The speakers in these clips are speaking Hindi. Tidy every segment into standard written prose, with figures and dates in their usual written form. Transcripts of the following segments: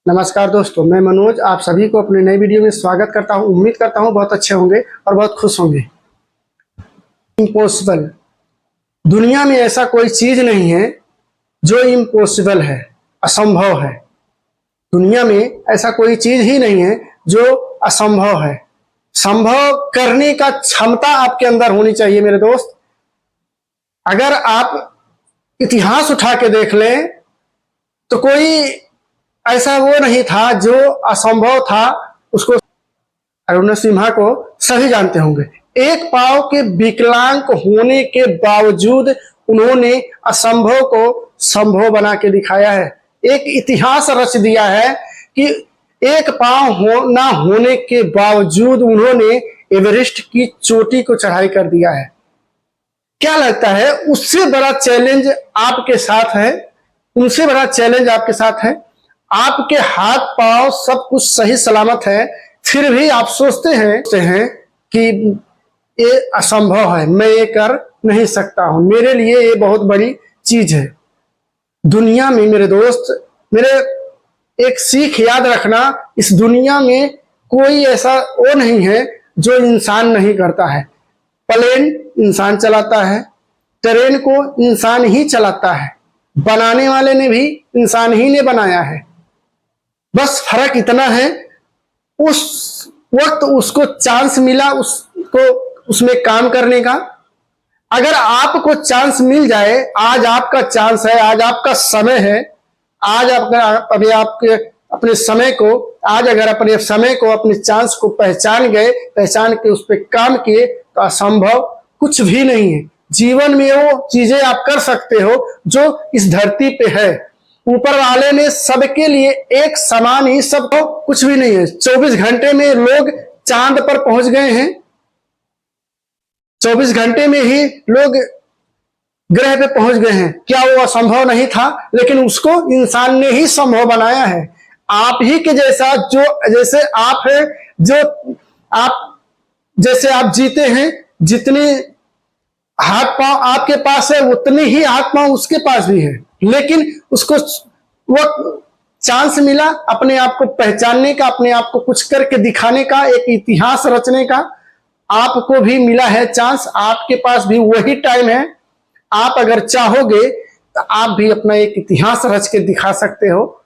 नमस्कार दोस्तों, मैं मनोज आप सभी को अपने नई वीडियो में स्वागत करता हूं। उम्मीद करता हूं बहुत अच्छे होंगे और बहुत खुश होंगे। इम्पॉसिबल, दुनिया में ऐसा कोई चीज नहीं है जो इम्पॉसिबल है, असंभव है। दुनिया में ऐसा कोई चीज ही नहीं है जो असंभव है। संभव करने का क्षमता आपके अंदर होनी चाहिए मेरे दोस्त। अगर आप इतिहास उठा के देख लें तो कोई ऐसा वो नहीं था जो असंभव था, उसको अरुण सिन्हा को सभी जानते होंगे। एक पांव के विकलांग होने के बावजूद उन्होंने असंभव को संभव बना के दिखाया है। एक इतिहास रच दिया है कि एक पांव ना होने के बावजूद उन्होंने एवरेस्ट की चोटी को चढ़ाई कर दिया है। क्या लगता है उससे बड़ा चैलेंज आपके साथ है? उनसे बड़ा चैलेंज आपके साथ है। आपके हाथ पांव सब कुछ सही सलामत है, फिर भी आप सोचते हैं कि ये असंभव है, मैं ये कर नहीं सकता हूं, मेरे लिए ये बहुत बड़ी चीज है। दुनिया में मेरे दोस्त, मेरे एक सीख याद रखना, इस दुनिया में कोई ऐसा वो नहीं है जो इंसान नहीं करता है। प्लेन इंसान चलाता है, ट्रेन को इंसान ही चलाता है, बनाने वाले ने भी इंसान ही ने बनाया है। बस फर्क इतना है उस वक्त उसको चांस मिला उसको उसमें काम करने का। अगर आपको चांस मिल जाए, आज आपका चांस है, आज आपका समय है, आज आपके अपने समय को, आज अगर अपने समय को, अपने चांस को पहचान गए, पहचान के उस पर काम किए, तो असंभव कुछ भी नहीं है। जीवन में वो चीजें आप कर सकते हो जो इस धरती पे है। ऊपर वाले ने सबके लिए एक समान ही, सबको कुछ भी नहीं है। 24 घंटे में लोग चांद पर पहुंच गए हैं, 24 घंटे में ही लोग ग्रह पे पहुंच गए हैं। क्या वो असंभव नहीं था? लेकिन उसको इंसान ने ही संभव बनाया है। आप ही के जैसा जो जैसे आप है, जो आप जैसे आप जीते हैं, जितने हाथ पांव आपके पास है उतने ही हाथ पांव उसके पास भी है। लेकिन उसको वो चांस मिला अपने आप को पहचानने का, अपने आप को कुछ करके दिखाने का, एक इतिहास रचने का। आपको भी मिला है चांस, आपके पास भी वही टाइम है। आप अगर चाहोगे तो आप भी अपना एक इतिहास रच के दिखा सकते हो,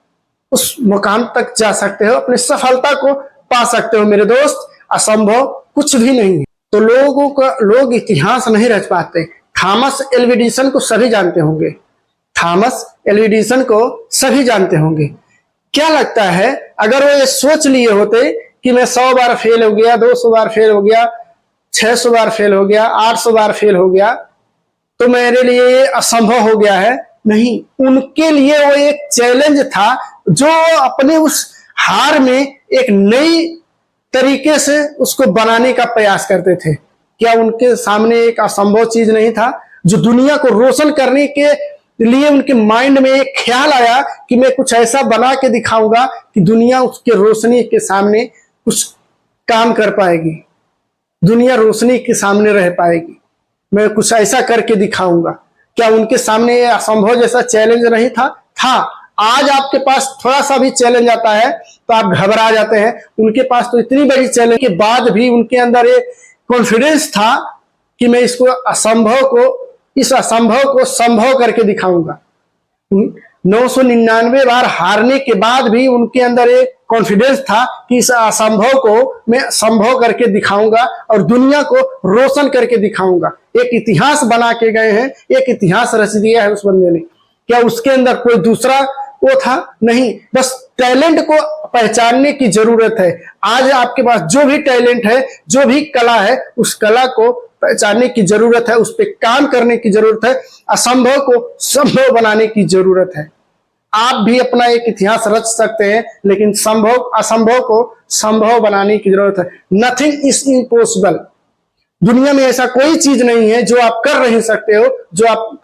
उस मुकाम तक जा सकते हो, अपनी सफलता को पा सकते हो मेरे दोस्त। असंभव कुछ भी नहीं है। तो लोग इतिहास नहीं रच पाते। थॉमस एल्वा एडिसन को सभी जानते होंगे, थॉमस एल्वा एडिसन को सभी जानते होंगे। क्या लगता है अगर वो ये सोच लिए होते कि मैं 100 बार फेल हो गया, 200 बार फेल हो गया, 600 बार फेल हो गया, 800 बार फेल हो गया, तो मेरे लिए ये असंभव हो गया है? नहीं, उनके लिए वो एक चैलेंज था जो अपने उस हार में एक नई तरीके से उसको बनाने का प्रयास करते थे। क्या उनके सामने एक असंभव चीज नहीं था? जो दुनिया को रोशन करने के लिए उनके माइंड में एक ख्याल आया कि मैं कुछ ऐसा बना के दिखाऊंगा कि दुनिया उसके रोशनी के सामने कुछ काम कर पाएगी, दुनिया रोशनी के सामने रह पाएगी, मैं कुछ ऐसा करके दिखाऊंगा। क्या उनके सामने ये असंभव जैसा चैलेंज नहीं था? था। आज आपके पास थोड़ा सा भी चैलेंज आता है तो आप घबरा जाते हैं। उनके पास तो इतनी बड़ी चैलेंज के बाद भी उनके अंदर एक कॉन्फिडेंस था कि मैं इस असंभव को संभव करके दिखाऊंगा। 999 बार हारने के बाद भी उनके अंदर एक कॉन्फिडेंस था कि इस असंभव को मैं संभव करके दिखाऊंगा और दुनिया को रोशन करके दिखाऊंगा। एक इतिहास बना के गए हैं, एक इतिहास रच दिया है उस बंदे ने। क्या उसके अंदर कोई दूसरा वो था? नहीं, बस टैलेंट को पहचानने की जरूरत है। आज आपके पास जो भी टैलेंट है, जो भी कला है, उस कला को पहचानने की जरूरत है, उस पर काम करने की जरूरत है, असंभव को संभव बनाने की जरूरत है। आप भी अपना एक इतिहास रच सकते हैं, लेकिन असंभव को संभव बनाने की जरूरत है। Nothing is impossible. दुनिया में ऐसा कोई चीज नहीं है जो आप कर नहीं सकते हो, जो आप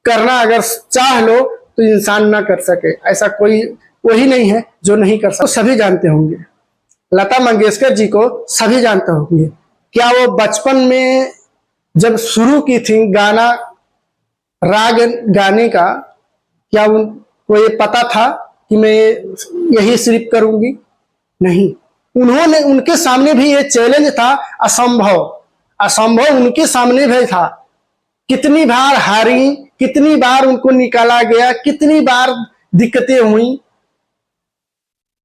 करना अगर चाह लो तो इंसान ना कर सके। ऐसा कोई वही नहीं है जो नहीं कर सकता। तो सभी जानते होंगे, लता मंगेशकर जी को सभी जानते होंगे। क्या वो बचपन में जब शुरू की थी राग गाने का, क्या उनको ये पता था कि मैं यही सिर्फ करूंगी? नहीं, उन्होंने, उनके सामने भी ये चैलेंज था, असंभव। असंभव उनके सामने भी था। कितनी बार हारी, कितनी बार उनको निकाला गया, कितनी बार दिक्कतें हुई,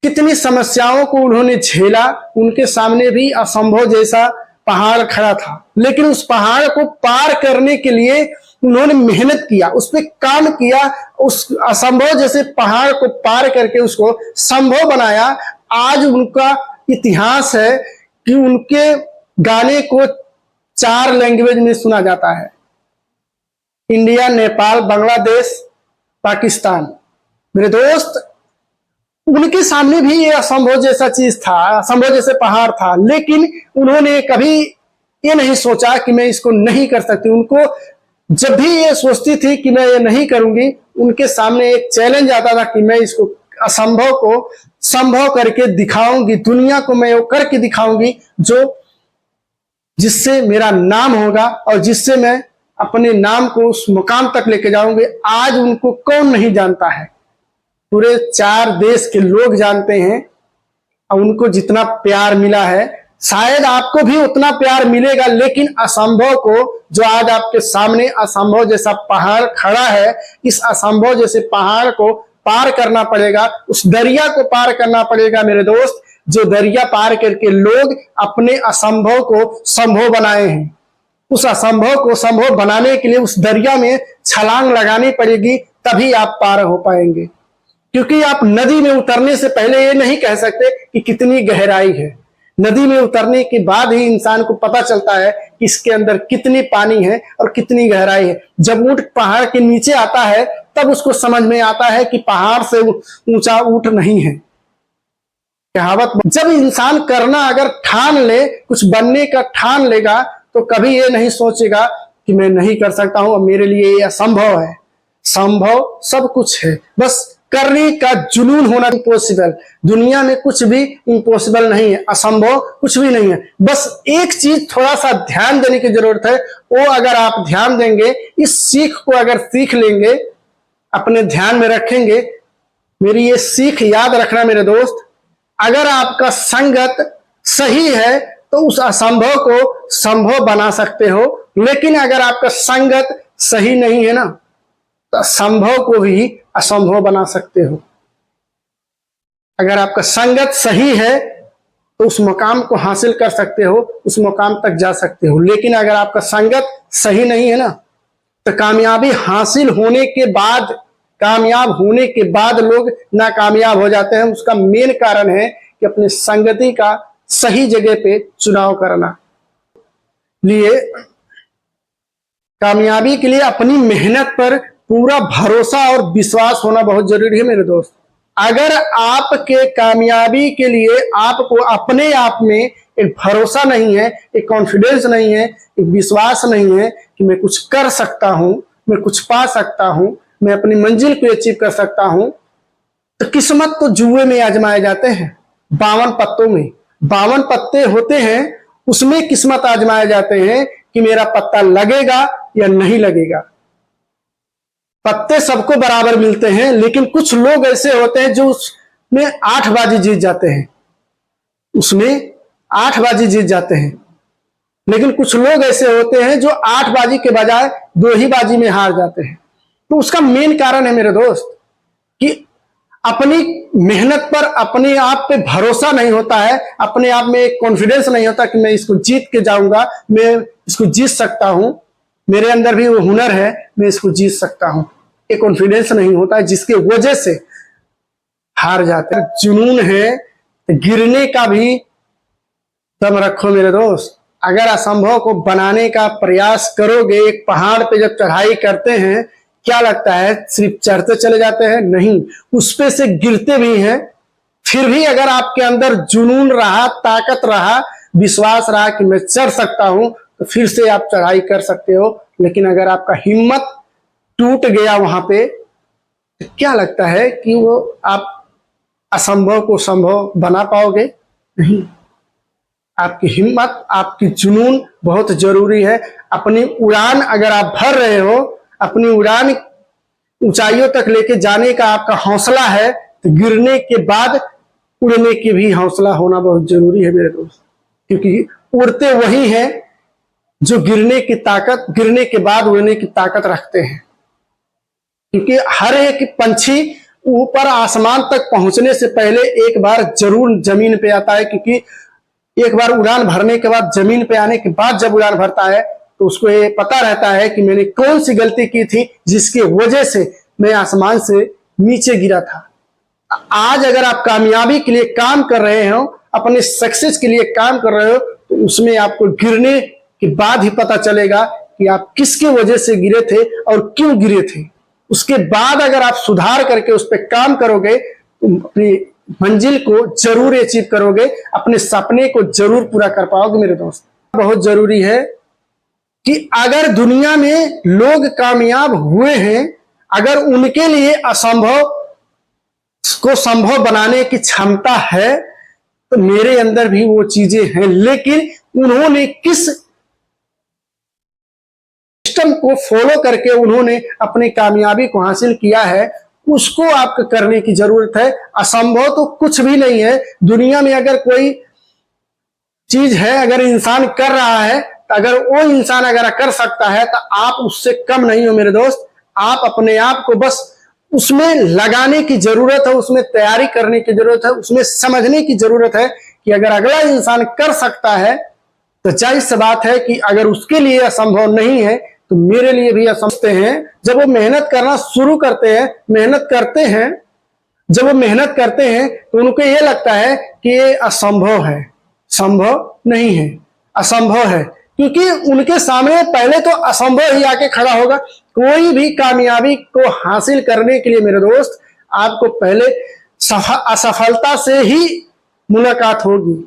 कितनी समस्याओं को उन्होंने झेला, उनके सामने भी असंभव जैसा पहाड़ खड़ा था। लेकिन उस पहाड़ को पार करने के लिए उन्होंने मेहनत किया, उस पर काम किया, उस असंभव जैसे पहाड़ को पार करके उसको संभव बनाया। आज उनका इतिहास है कि उनके गाने को 4 लैंग्वेज में सुना जाता है, इंडिया, नेपाल, बांग्लादेश, पाकिस्तान। मेरे दोस्त, उनके सामने भी ये असंभव जैसा चीज था, असंभव जैसे पहाड़ था, लेकिन उन्होंने कभी ये नहीं सोचा कि मैं इसको नहीं कर सकती। उनको जब भी ये सोचती थी कि मैं ये नहीं करूंगी, उनके सामने एक चैलेंज आता था कि मैं इसको असंभव को संभव करके दिखाऊंगी, दुनिया को मैं वो करके दिखाऊंगी जो जिससे मेरा नाम होगा और जिससे मैं अपने नाम को उस मुकाम तक लेके जाऊंगी। आज उनको कौन नहीं जानता है, पूरे 4 देश के लोग जानते हैं। और उनको जितना प्यार मिला है, शायद आपको भी उतना प्यार मिलेगा। लेकिन असंभव को, जो आज आपके सामने असंभव जैसा पहाड़ खड़ा है, इस असंभव जैसे पहाड़ को पार करना पड़ेगा, उस दरिया को पार करना पड़ेगा मेरे दोस्त, जो दरिया पार करके लोग अपने असंभव को संभव बनाए हैं। उस असंभव को संभव बनाने के लिए उस दरिया में छलांग लगानी पड़ेगी, तभी आप पार हो पाएंगे। क्योंकि आप नदी में उतरने से पहले ये नहीं कह सकते कि कितनी गहराई है। नदी में उतरने के बाद ही इंसान को पता चलता है कि इसके अंदर कितनी पानी है और कितनी गहराई है। जब ऊंट पहाड़ के नीचे आता है, तब उसको समझ में आता है कि पहाड़ से ऊंचा ऊंट नहीं है। कहावत, जब इंसान करना अगर ठान ले, कुछ बनने का ठान लेगा, तो कभी ये नहीं सोचेगा कि मैं नहीं कर सकता हूं और मेरे लिए ये असंभव है। संभव सब कुछ है, बस करने का जुनून होना। इम्पॉसिबल, दुनिया में कुछ भी इम्पॉसिबल नहीं है, असंभव कुछ भी नहीं है। बस एक चीज थोड़ा सा ध्यान देने की जरूरत है। वो अगर आप ध्यान देंगे, इस सीख को अगर सीख लेंगे, अपने ध्यान में रखेंगे, मेरी ये सीख याद रखना मेरे दोस्त, अगर आपका संगत सही है तो उस असंभव को संभव बना सकते हो। लेकिन अगर आपका संगत सही नहीं है ना, तो संभव को भी असंभव बना सकते हो। अगर आपका संगत सही है तो उस मुकाम को हासिल कर सकते हो, उस मुकाम तक जा सकते हो। लेकिन अगर आपका संगत सही नहीं है ना, तो कामयाबी हासिल होने के बाद, कामयाब होने के बाद लोग नाकामयाब हो जाते हैं। उसका मेन कारण है कि अपनी संगति का सही जगह पे चुनाव करना। लिए कामयाबी के लिए अपनी मेहनत पर पूरा भरोसा और विश्वास होना बहुत जरूरी है मेरे दोस्त। अगर आपके कामयाबी के लिए आपको अपने आप में एक भरोसा नहीं है, एक कॉन्फिडेंस नहीं है, एक विश्वास नहीं है कि मैं कुछ कर सकता हूं, मैं कुछ पा सकता हूं, मैं अपनी मंजिल को अचीव कर सकता हूं, तो किस्मत तो जुए में आजमाए जाते हैं। 52 पत्तों में 52 पत्ते होते हैं, उसमें किस्मत आजमाए जाते हैं कि मेरा पत्ता लगेगा या नहीं लगेगा। पत्ते सबको बराबर मिलते हैं, लेकिन कुछ लोग ऐसे होते हैं जो उसमें 8 बाजी जीत जाते हैं, उसमें 8 बाजी जीत जाते हैं। लेकिन कुछ लोग ऐसे होते हैं जो 8 बाजी के बजाय 2 ही बाजी में हार जाते हैं। तो उसका मेन कारण है मेरे दोस्त कि अपनी मेहनत पर अपने आप पे भरोसा नहीं होता है, अपने आप में एक कॉन्फिडेंस नहीं होता कि मैं इसको जीत के जाऊंगा, मैं इसको जीत सकता हूं, मेरे अंदर भी वो हुनर है, मैं इसको जीत सकता हूं। एक कॉन्फिडेंस नहीं होता है, जिसके वजह से हार जाते हैं। जुनून है तो गिरने का भी दम रखो मेरे दोस्त। अगर असंभव को बनाने का प्रयास करोगे, एक पहाड़ पे जब चढ़ाई करते हैं, क्या लगता है सिर्फ चढ़ते चले जाते हैं? नहीं, उस पे से गिरते भी हैं। फिर भी अगर आपके अंदर जुनून रहा, ताकत रहा, विश्वास रहा कि मैं चढ़ सकता हूं, तो फिर से आप चढ़ाई कर सकते हो। लेकिन अगर आपका हिम्मत टूट गया वहां पे, तो क्या लगता है कि वो आप असंभव को संभव बना पाओगे? नहीं। आपकी हिम्मत, आपकी जुनून बहुत जरूरी है। अपनी उड़ान अगर आप भर रहे हो, अपनी उड़ान ऊंचाइयों तक लेके जाने का आपका हौसला है, तो गिरने के बाद उड़ने की भी हौसला होना बहुत जरूरी है मेरे दोस्त, क्योंकि उड़ते वही हैं जो गिरने के बाद उड़ने की ताकत रखते हैं। क्योंकि हर एक पंछी ऊपर आसमान तक पहुंचने से पहले एक बार जरूर जमीन पे आता है, क्योंकि एक बार उड़ान भरने के बाद, जमीन पे आने के बाद जब उड़ान भरता है तो उसको ये पता रहता है कि मैंने कौन सी गलती की थी जिसकी वजह से मैं आसमान से नीचे गिरा था। आज अगर आप कामयाबी के लिए काम कर रहे हो, अपने सक्सेस के लिए काम कर रहे हो, तो उसमें आपको गिरने के बाद ही पता चलेगा कि आप किसके वजह से गिरे थे और क्यों गिरे थे। उसके बाद अगर आप सुधार करके उस पर काम करोगे तो अपनी मंजिल को जरूर अचीव करोगे, अपने सपने को जरूर पूरा कर पाओगे मेरे दोस्त। बहुत जरूरी है कि अगर दुनिया में लोग कामयाब हुए हैं, अगर उनके लिए असंभव को संभव बनाने की क्षमता है, तो मेरे अंदर भी वो चीजें हैं, लेकिन उन्होंने किस सिस्टम को फॉलो करके उन्होंने अपनी कामयाबी को हासिल किया है, उसको आपको करने की जरूरत है। असंभव तो कुछ भी नहीं है दुनिया में। अगर कोई चीज है, अगर इंसान कर रहा है, तो अगर वो इंसान अगर कर सकता है तो आप उससे कम नहीं हो मेरे दोस्त। आप अपने आप को बस उसमें लगाने की जरूरत है, उसमें तैयारी करने की जरूरत है, उसमें समझने की जरूरत है कि अगर अगला इंसान कर सकता है तो जाहिर सी बात है कि अगर उसके लिए असंभव नहीं है तो मेरे लिए भी असंभव है। जब वो मेहनत करना शुरू करते हैं, जब वो मेहनत करते हैं तो उनको ये लगता है कि ये असंभव है, संभव नहीं है, असंभव है, क्योंकि उनके सामने पहले तो असंभव ही आके खड़ा होगा। कोई भी कामयाबी को हासिल करने के लिए मेरे दोस्त आपको पहले असफलता से ही मुलाकात होगी।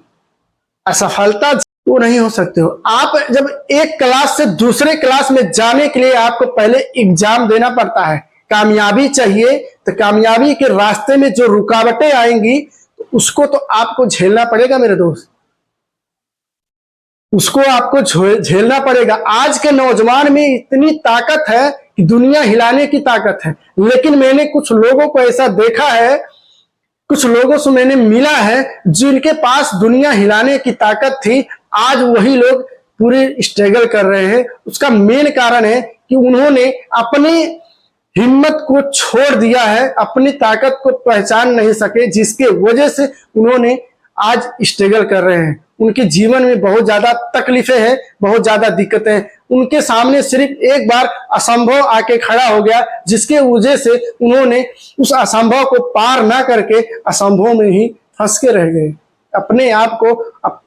असफलता वो नहीं हो सकते हो आप। जब एक क्लास से दूसरे क्लास में जाने के लिए आपको पहले एग्जाम देना पड़ता है। कामयाबी चाहिए तो कामयाबी के रास्ते में जो रुकावटें आएंगी तो उसको तो आपको झेलना पड़ेगा मेरे दोस्त, उसको आपको झेलना पड़ेगा। आज के नौजवान में इतनी ताकत है कि दुनिया हिलाने की ताकत है, लेकिन मैंने कुछ लोगों को ऐसा देखा है, कुछ लोगों से मैंने मिला है जिनके पास दुनिया हिलाने की ताकत थी, आज वही लोग पूरे स्ट्रगल कर रहे हैं। उसका मेन कारण है कि उन्होंने अपनी हिम्मत को छोड़ दिया है, अपनी ताकत को पहचान नहीं सके, जिसके वजह से उन्होंने आज स्ट्रगल कर रहे हैं। उनके जीवन में बहुत ज्यादा तकलीफें हैं, बहुत ज्यादा दिक्कतें हैं। उनके सामने सिर्फ एक बार असंभव आके खड़ा हो गया, जिसके वजह से उन्होंने उस असंभव को पार ना करके असंभव में ही फंस के रह गए। अपने आप को अब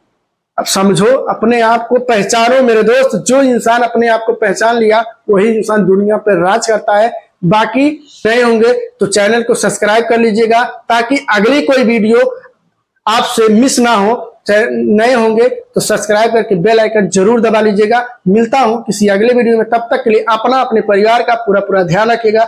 समझो, अपने आप को पहचानो मेरे दोस्त। जो इंसान अपने आप को पहचान लिया वही इंसान दुनिया पर राज करता है। बाकी नए होंगे तो चैनल को सब्सक्राइब कर लीजिएगा ताकि अगली कोई वीडियो आपसे मिस ना हो। नए होंगे तो सब्सक्राइब करके बेल आइकन जरूर दबा लीजिएगा। मिलता हूं किसी अगले वीडियो में, तब तक के लिए अपना अपने परिवार का पूरा ध्यान रखिएगा।